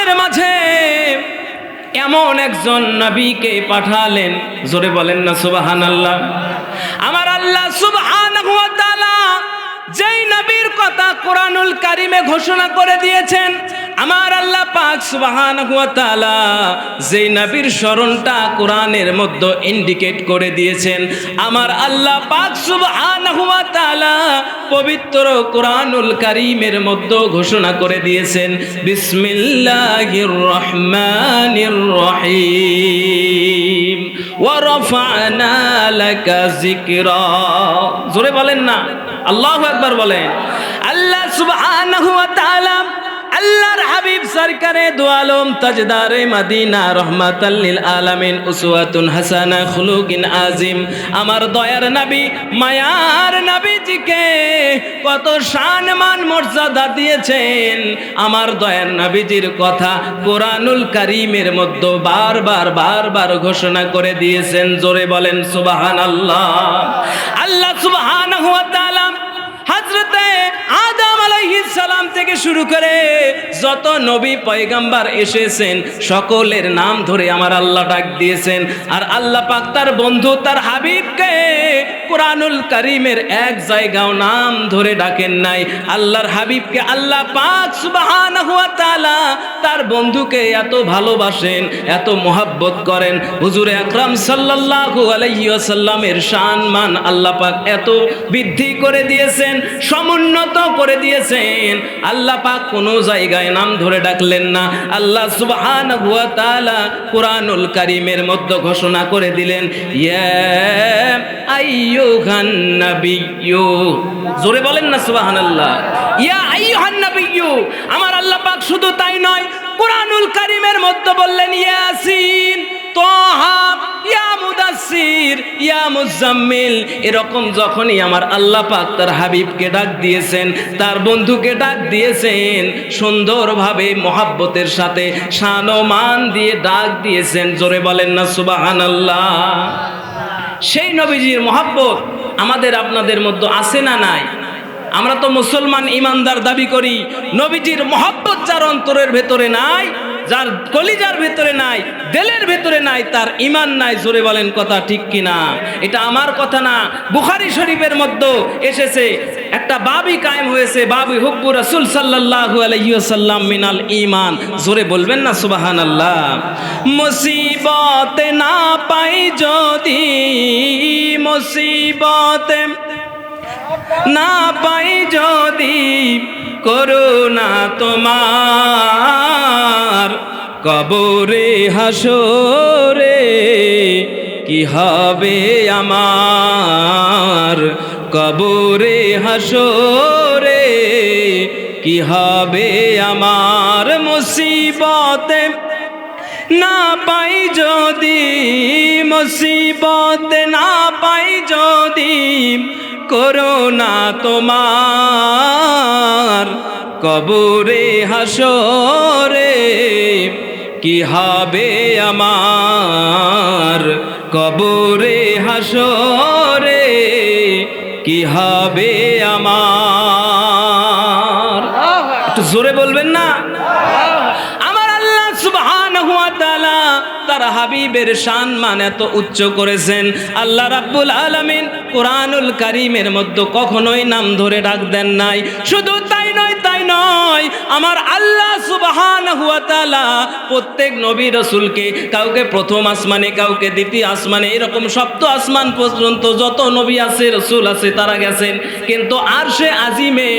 আমাদের মাঝে এমন একজন নবীকে পাঠালেন, জোরে বলেন না সুবহানাল্লাহ। আমার আল্লাহ সুবহানাহু ওয়া তাআলা যেই নবীর কথা কোরআনুল কারিমে ঘোষণা করে দিয়েছেন, আমার আল্লাহ পাক সুবহানাহু ওয়া তাআলা যেই নবীর স্মরণটা কোরআনের মধ্যে ইন্ডিকেট করে দিয়েছেন, আমার আল্লাহ পাক সুবহানাহু ওয়া তাআলা পবিত্র কোরআনুল কারিমের মধ্যে ঘোষণা করে দিয়েছেন, বিসমিল্লাহির রহমানির রহিম ওয়া রাফা'না লাকা যিকরা। জোরে বলেন না আল্লাহু আকবার বলেন। আল্লাহ সুবহানাহু ওয়া তাআলা আল্লাহর হাবিব সরকারে দু আলম তাজদারে মদিনা রহমাতাল লিল আলামিন উসওয়াতুন হাসানা খুলুকিন আযীম আমার দয়ার নবী মায়ার নবীজিকে কত সম্মান মর্যাদা দিয়েছেন। আমার দয়ার নবীজির কথা কোরআনুল কারীমের মধ্যে বারবার ঘোষণা করে দিয়েছেন। জোরে বলেন সুবহানাল্লাহ। আল্লাহ সুবহানাহু ওয়া তাআলা হযরতে আদম আলাইহিস সালাম থেকে শুরু করে যত নবী পয়গম্বর এসেছেন সকলের নাম ধরে আমার আল্লাহ ডাক দিয়েছেন। আর আল্লাহ পাক তার বন্ধু তার হাবিবকে কোরআনুল কারীমের এক জায়গাও নাম ধরে ডাকেন নাই। আল্লাহর হাবিবকে আল্লাহ পাক সুবহানাহু ওয়া তাআলা তার বন্ধুকে এত ভালোবাসেন, এত মোহাব্বত করেন। হুজুরে আকরাম সাল্লাল্লাহু আলাইহি ওয়াসাল্লামের সম্মান আল্লাহ পাক এত বৃদ্ধি করে দিয়েছেন, সমুন্নত করে দিয়েছেন। আল্লাহ পাক কোনো জায়গায় নাম ধরে ডাকলেন না। আল্লাহ সুবহানাহু ওয়া তাআলা কোরআনুল কারীমের মধ্যে ঘোষণা করে দিলেন, ইয়া আইয়ুহান নাবিয়্যু। জোরে বলেন না সুবহানাল্লাহ। ইয়া আইয়ুহান নাবিয়্যু। আমার আল্লাহ পাক শুধু তাই নয়, কোরআনুল কারীমের মধ্যে বললেন ইয়াসিন, তাহা, ইয়া মুদাসসির, ইয়া মুজাম্মিল। এরকম যখনই আমার আল্লাহ পাক তার হাবিবকে ডাক দিয়েছেন, তার বন্ধুকে ডাক দিয়েছেন, সুন্দরভাবে মোহাব্বতের সাথে শান ও মান দিয়ে ডাক দিয়েছেন। জোরে বলেন না সুবহানাল্লাহ। সেই নবীজির মোহাব্বত আমাদের আপনাদের মধ্যে আছে না নাই? আমরা তো মুসলমান ইমানদার দাবি করি, নবীজির মোহাব্বত যার অন্তরের ভেতরে নাই, যার কলিজার ভেতরে নাই, দিলের ভেতরে নাই, তার ঈমান নাই। জোরে বলেন কথা ঠিক কিনা? এটা আমার কথা না, বুখারী শরীফের মধ্যে এসেছে, একটা বাবি কায়েম হয়েছে, বাবি হুব্বু রাসূল সাল্লাল্লাহু আলাইহি ওয়াসাল্লাম মিনাল ঈমান। জোরে বলবেন না সুবহানাল্লাহ। মুসিবত না পাই যদি, মুসিবত না পাই যদি, করুণা তোমার কবরে হাসরে কি হবে আমার, কবরে হাসরে কি হবে আমার। মুসিবতে না পাই যদি, মুসিবত না পাই যদি, করুণা তোমার কবরে হাসরে কি হবে আমার, কবরে হাসরে কি হবে আমার। একটু জোরে বলবেন না? আমার আল্লাহ সুবহানাহু ওয়া তাআলা তার হাবিবের সম্মান এত উচ্চ করেছেন। আল্লাহ রাব্বুল আলামিন কোরআনুল কারীমের মধ্যে কখনোই নাম ধরে ডাক দেন নাই। শুধু তাই নয়, আমার আল্লাহ সুবহানাহু ওয়া তাআলা প্রত্যেক নবী রাসূলকে কাউকে প্রথম আসমানে, কাউকে দ্বিতীয় আসমানে, এরকম সপ্ত আসমান পর্যন্ত যত নবী আছে, রাসূল আছে, তারা গেছেন। কিন্তু আরশে আজিমে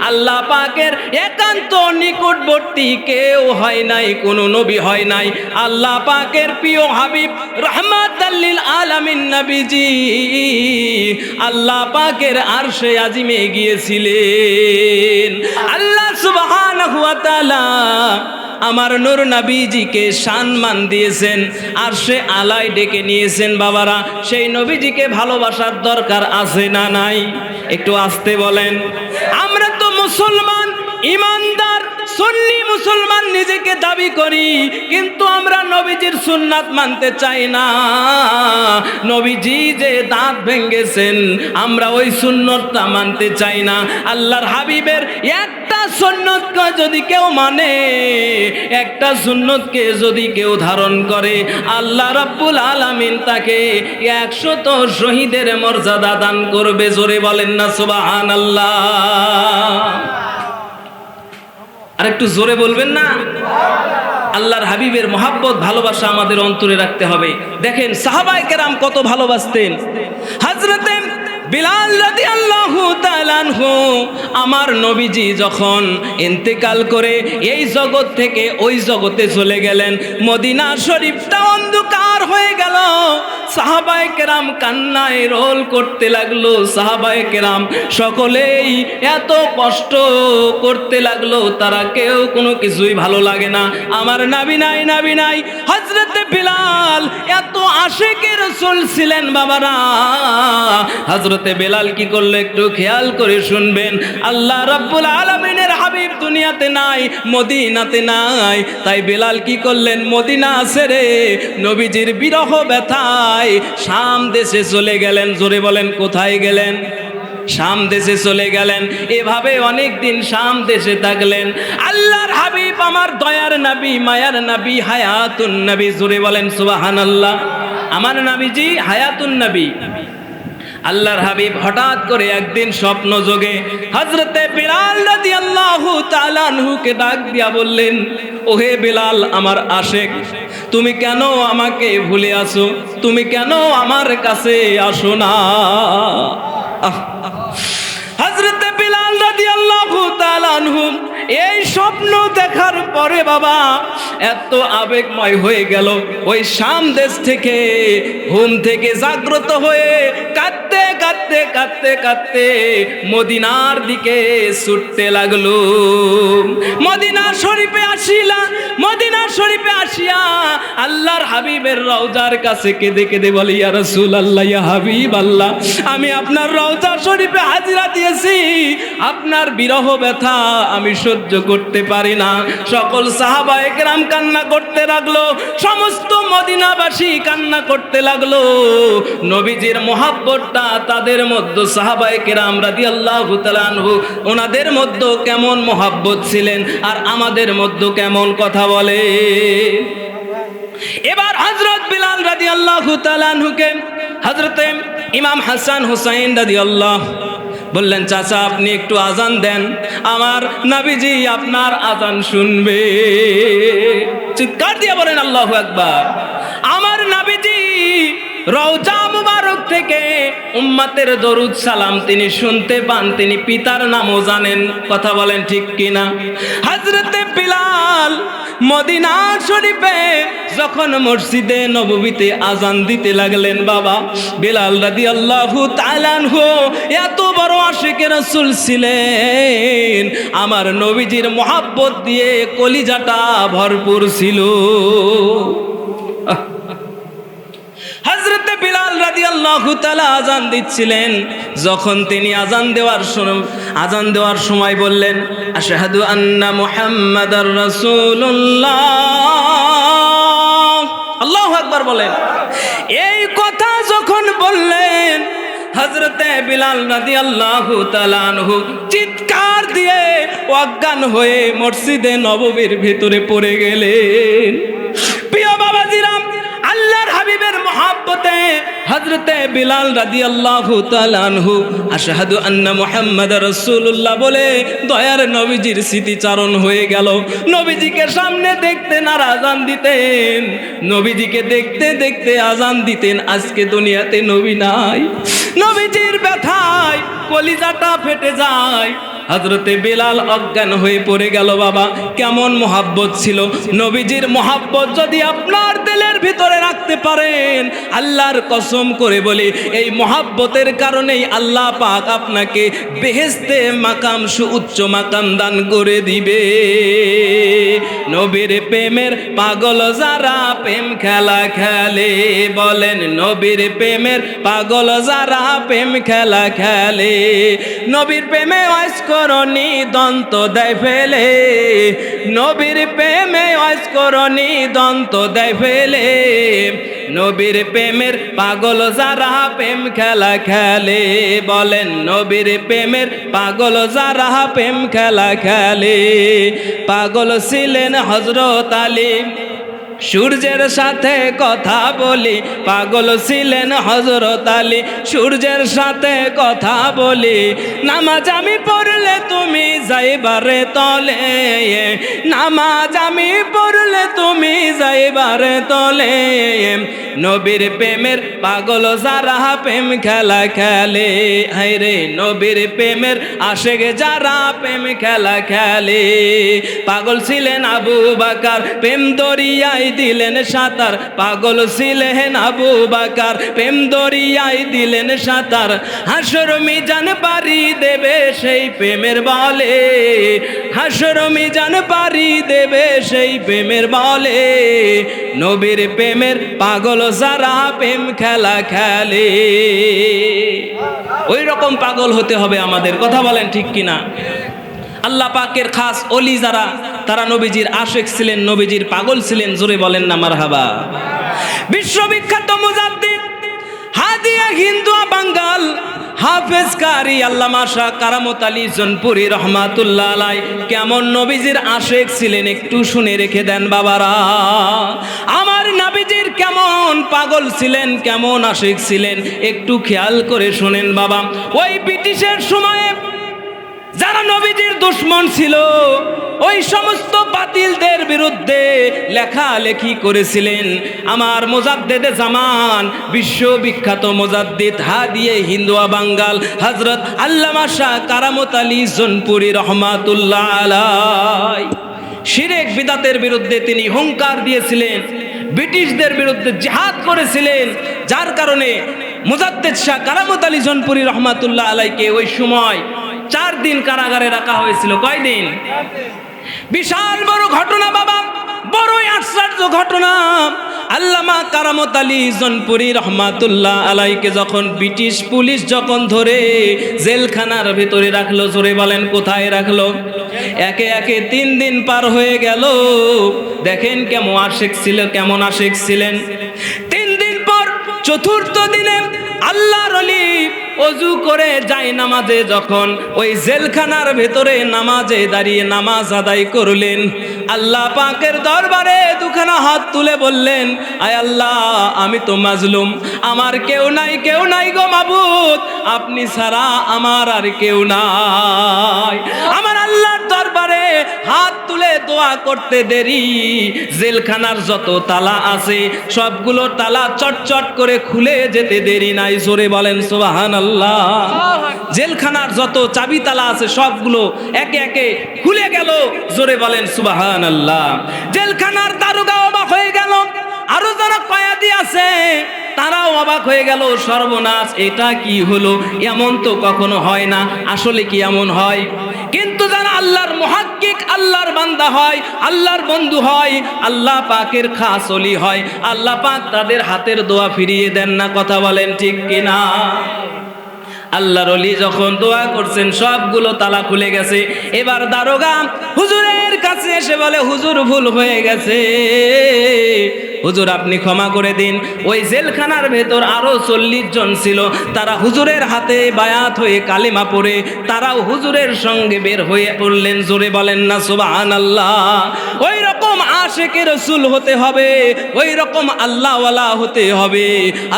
আল্লাহ পাকের একান্ত নিকটবর্তী কেউ হয় নাই, কোনো নবী হয় নাই। আল্লাহ পাকের প্রিয় হাবিব রাহমাতাল লিল আলামিন নবীজি আল্লাহ পাকের আরশে আজিমে গিয়েছিলেন। আল্লাহ সুবহানাহু ওয়া তাআলা আমার নূর নবীজিকে সম্মান দিয়েছেন, আরশে আলায় ডেকে নিয়েছেন। বাবারা, সেই নবীজিকে ভালোবাসার দরকার আছে না নাই? একটু আস্তে বলেন। আমরা তো মুসলমান, ইমানদার, সুন্নি মুসলমান নিজেকে দাবি করি, কিন্তু আমরা নবীজির সুন্নাত মানতে চাই না। নবীজি যে দাঁত ভেঙেছেন, আমরা ওই সুন্নতটা মানতে চাই না। আল্লাহর হাবিবের একটা সুন্নতকে যদি কেউ মানে, একটা সুন্নতকে যদি কেউ ধারণ করে, আল্লাহ রাব্বুল আলামিন তাকে 100 শহীদের মর্যাদা দান করবে। জোরে বলেন না সুবহানাল্লাহ। আর একটু জোরে বলবেন না? আল্লাহর হাবিবের মহাব্বত ভালোবাসা আমাদের অন্তরে রাখতে হবে। দেখেন সাহাবায়ে কেরাম কত ভালোবাসতেন। হযরতে বিলাল রাদিয়াল্লাহু তাআলা আনহু, আমার নবীজি যখন ইন্তেকাল করে এই জগৎ থেকে ওই জগতে চলে গেলেন, মদিনা শরীফটা অন্ধকার হয়ে গেল। সাহাবায়ে কেরাম কান্নায় রোল করতে লাগলো। সাহাবায়ে কেরাম সকলেই এত কষ্ট করতে লাগলো, তারা কেউ কোনো কিছুই ভালো লাগে না। আমার নবী নাই, নবী নাই। হযরতে বিলাল এত আশিকে রাসূল ছিলেন বাবারা। হযরতে বিলাল কি করলো একটু খেয়াল করে শুনবেন। আল্লাহ রাব্বুল আলামিনের হাবিব দুনিয়াতে নাই, মদিনাতে নাই। তাই বিলাল কি করলেন, মদিনা ছেড়ে নবীজির বিরহ ব্যথায় শাম দেশে চলে গেলেন। জোরে বলেন কোথায় গেলেন? শাম দেশে চলে গেলেন। এভাবে অনেক দিন শাম দেশে থাকলেন। আল্লাহর হাবিব, আমার দয়ার নবী, মায়ার নবী, হায়াতুন নবী, জোরে বলেন সুবহানাল্লাহ। আমার নবীজি হায়াতুন নবী। আল্লাহর হাবিব হঠাৎ করে একদিন স্বপ্ন যোগে হযরতে বিলাল রাদিয়াল্লাহু তাআলা আনহুকে ডাক দিয়া বললেন, ওহে বিলাল আমার আশেক, তুমি কেন আমাকে ভুলে আসো? তুমি কেন আমার কাছে আসো না? হযরতে বিলাল রাদিয়াল্লাহু তাআলা আনহু এই স্বপ্ন দেখার পরে বাবা এত আবেগময় হয়ে গেল। ওই শাম দেশ থেকে ঘুম থেকে জাগ্রত হয়ে কাঁদতে কাঁদতে কাঁদতে কাঁদতে মদিনার দিকে ছুটতে লাগলো। মদিনা শরীফে আসিলা, মদিনা শরীফে আসিয়া আল্লাহর হাবিবের রওজার কাছে কেঁদে কেঁদে বলি, ইয়া রাসূলুল্লাহ, ইয়া হাবিবাল্লাহ, আমি আপনার রওজা শরীফে হাজিরা দিয়েছি, আপনার বিরহ ব্যথা আমি সহ্য করতে পারি না। সকল সাহাবায়ে কেরাম কান্না করতে লাগলো, সমস্ত মদিনাবাসী কান্না করতে লাগলো। নবীজির মহাব্বতটা তাদের মধ্যে সাহাবায়ে কেরাম রাদিয়াল্লাহু তাআলা আনহু ওনাদের মধ্যে কেমন মহাব্বত ছিলেন, আর আমাদের মধ্যে কেমন কথা বলে। এবার হযরত বিলাল রাদিয়াল্লাহু তাআলা আনহুকে হযরতে ইমাম হাসান হুসাইন রাদিয়াল্লাহু বললেন, চাচা আপনি একটু আজান দেন, আমার নবীজি আপনার আজান শুনবে। চিৎকার দিয়ে বলেন আল্লাহু আকবার। আমার নবীজি রওজা মুবারক থেকে উম্মতের দরুদ সালাম তিনি শুনতে পান, তিনি পিতার নামও জানেন। কথা বলেন ঠিক কিনা? হযরতে বিলাল মদিনা শরীফে যখন মসজিদে নববীতে আজান দিতে লাগলেন বাবা, বিলাল রাদিয়াল্লাহু তাআলা আনহু এত বড় আশিকে রাসূল ছিলেন, আমার নবীজির মহব্বত দিয়ে কলিজাটা ভরপুর ছিল। হযরতে বিলাল রাদিয়াল্লাহু তাআলা আজান দিচ্ছিলেন, যখন তিনি আজান দেওয়ার সময় বললেন, আশহাদু আন্না মুহাম্মাদার রাসূলুল্লাহ। আল্লাহু আকবার বলেন। এই কথা যখন বললেন, হযরতে বিলাল রাদিয়াল্লাহু তাআলা আনহু চিৎকার দিয়ে অজ্ঞান হয়ে মসজিদে নববীর ভিতরে পড়ে গেলেন। প্রিয় বাবাজিরা, আল্লাহর হাবিবের মহব্বতে হযরতে বিলাল রাদিয়াল্লাহু তাআলা আনহু আশহাদু আন্না মুহাম্মাদার রাসূলুল্লাহ বলে দয়ার নবীজির স্মৃতিচারণ হয়ে গেল। নবীজিকে সামনে দেখতেন আর আজান দিতেন, নবীজিকে দেখতে দেখতে আজান দিতেন। আজকে দুনিয়াতে নবী নাই, নবীজির ব্যথায় কলিজাটা ফেটে যায়। হযরতে বিলাল অজ্ঞান হয়ে পড়ে গেল। বাবা কেমন মহাব্বত ছিল। নবীজির মহাব্বত যদি আপনার দিলের ভিতরে রাখতে পারেন, আল্লাহর কসম করে বলি এই মহাব্বতের কারণেই আল্লাহ পাক আপনাকে বেহেশতে মাকাম সুউচ্চ মাকাম দান করে দিবে। নবীর প্রেমের পাগল যারা প্রেম খেলা খেলে, বলেন নবীর প্রেমের পাগল যারা প্রেম খেলা খেলে, নবীর প্রেমে করনি দন্ত দেয় ফেলে, নবীর প্রেমে ওয়াজ করনি দন্ত দেয় ফেলে, নবীর প্রেমের পাগল যারা প্রেম খেলা খেলে, বলেন নবীর প্রেমের পাগল যারা প্রেম খেলা খেলে। পাগল ছিলেন হযরত আলী, সূর্যের সাথে কথা বলি, পাগল ছিলেন হযরত আলী, সূর্যের সাথে কথা বলি। নামাজ আমি পড়লে তুমি যাইবারে তলে, নামাজ আমি পড়লে তুমি যাইবারে তলে। নবীর প্রেমের পাগল যারা প্রেম খেলা খেলে, হায়রে নবীর প্রেমের আশেক যারা প্রেম খেলা খেলে। পাগল ছিলেন আবু বকর, প্রেম দরিয়ায় দিলেন সাঁতার, পাগল ছিলেন আবু বকর, প্রেম দরিয়ায় দিলেন সাঁতার। হাসর মিজান পারি দেবে সেই প্রেমের বলে, হাসর মিজান পারি দেবে সেই প্রেমের বলে। নবীর প্রেমের পাগল যারা প্রেম খেলা খেলে। ওই রকম পাগল হতে হবে আমাদের, কথা বলেন ঠিক কিনা? আল্লাহ পাকের খাস ওলি যারা, তারা নবীজির আশেক ছিলেন, নবীজির পাগল ছিলেন। জোরে বলেন না মারহাবা। বিশ্ববিখ্যাত মুজাদ্দিদ হাদিয়া হিন্দুয়া বাঙ্গাল হাফেজ কারি আল্লামা শাহ কারামত আলী জনপুরি রহমাতুল্লাহ আলাই কেমন নবীজির আশেক ছিলেন একটু শুনে রেখে দেন বাবারা। আমার নবীজির কেমন পাগল ছিলেন, কেমন আশেক ছিলেন একটু খেয়াল করে শুনেন বাবা। ওই ব্রিটিশের সময়ে যারা নবীজির দুশমন ছিল, ওই সমস্ত বাতিলদের বিরুদ্ধে লেখালেখি করেছিলেন আমার মুজাদ্দিদে জামান, বিশ্ববিখ্যাত মুজাদ্দিদ হাদিয়ে হিন্দুয়া বাঙ্গাল হযরত আল্লামা শাহ কারামত আলী জনপুরি রহমাতুল্লাহ আলাই। শিরক বিদাতের বিরুদ্ধে তিনি হুঙ্কার দিয়েছিলেন, ব্রিটিশদের বিরুদ্ধে জিহাদ করেছিলেন, যার কারণে মুজাদ্দিদ শাহ কারামত আলী জনপুরি রহমাতুল্লাহ আলাইকে ওই সময় 4 দিন কারাগারে রাখা হয়েছিল। কয়দিন? বিশাল বড় ঘটনা বাবা, বড়ই আশ্চর্য ঘটনা। আল্লামা কারামত আলী জনপুরি রহমাতুল্লাহ আলাইকে যখন ব্রিটিশ পুলিশ যখন ধরে জেলখানার ভিতরে রাখলো, জোরে বলেন কোথায় রাখলো? একে একে 3 দিন পার হয়ে গেল। দেখেন কেমন আশেক ছিল, কেমন আশেক ছিলেন। 3 দিন পর 4র্থ দিনে আল্লাহর ওলি ওযু করে যায় নামাজে, যখন ওই জেলখানার ভেতরে নামাজে দাঁড়িয়ে নামাজ আদায় করলেন, আল্লাহ পাকের দরবারে দুখানা হাত তুলে বললেন, আয় আল্লাহ আমি তো মাজলুম, আমার কেউ নাই, কেউ নাই গো মাবুদ, আপনি ছাড়া আমার আর কেউ নাই। আমার আল্লাহর দরবারে হাত তুলে দোয়া করতে দেরি, জেলখানার যত তালা আছে সবগুলো তালা চটচট করে খুলে যেতে দেরি নাই। জোরে বলেন সুবহানাল্লাহ। জেলখানার যত চাবি তালা আছে সবগুলো একে একে খুলে গেল। জোরে বলেন সুবহানাল্লাহ। জেলখানার দারোগা অবাক হয়ে গেল, আরো যারা কয়েদি আছে তারাও অবাক হয়ে গেল, সর্বনাশ, এটা কি হলো? এমন তো কখনো হয় না, আসলে কি এমন হয়? কিন্তু যারা আল্লাহর মুহাক্কিক, আল্লাহর বান্দা হয়, আল্লাহর বন্ধু হয়, আল্লাহ পাকের খাস ওলি হয়, আল্লাহ পাক তাদের হাতের দোয়া ফিরিয়ে দেন না, কথা বলেন ঠিক কিনা? আল্লাহর ওলি যখন দোয়া করছেন সবগুলো তালা খুলে গেছে। এবার দারোগা হুজুরের কাছে এসে বলে, হুজুর ভুল হয়ে গেছে, হুজুর আপনি ক্ষমা করে দিন। ওই জেলখানার ভেতর আরো 40 জন ছিল, তারা হুজুরের হাতে বায়াত হয়ে কালেমা পড়ে তারাও হুজুরের সঙ্গে বের হয়ে পড়লেন। জোরে বলেন না সুবহানাল্লাহ। ওই রকম আশিকে রাসূল হতে হবে, ওই রকম আল্লাহওয়ালা হতে হবে।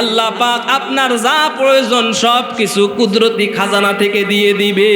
আল্লাহ পাক আপনার যা প্রয়োজন সব কিছু কুদরতি খাজানা থেকে দিয়ে দিবে।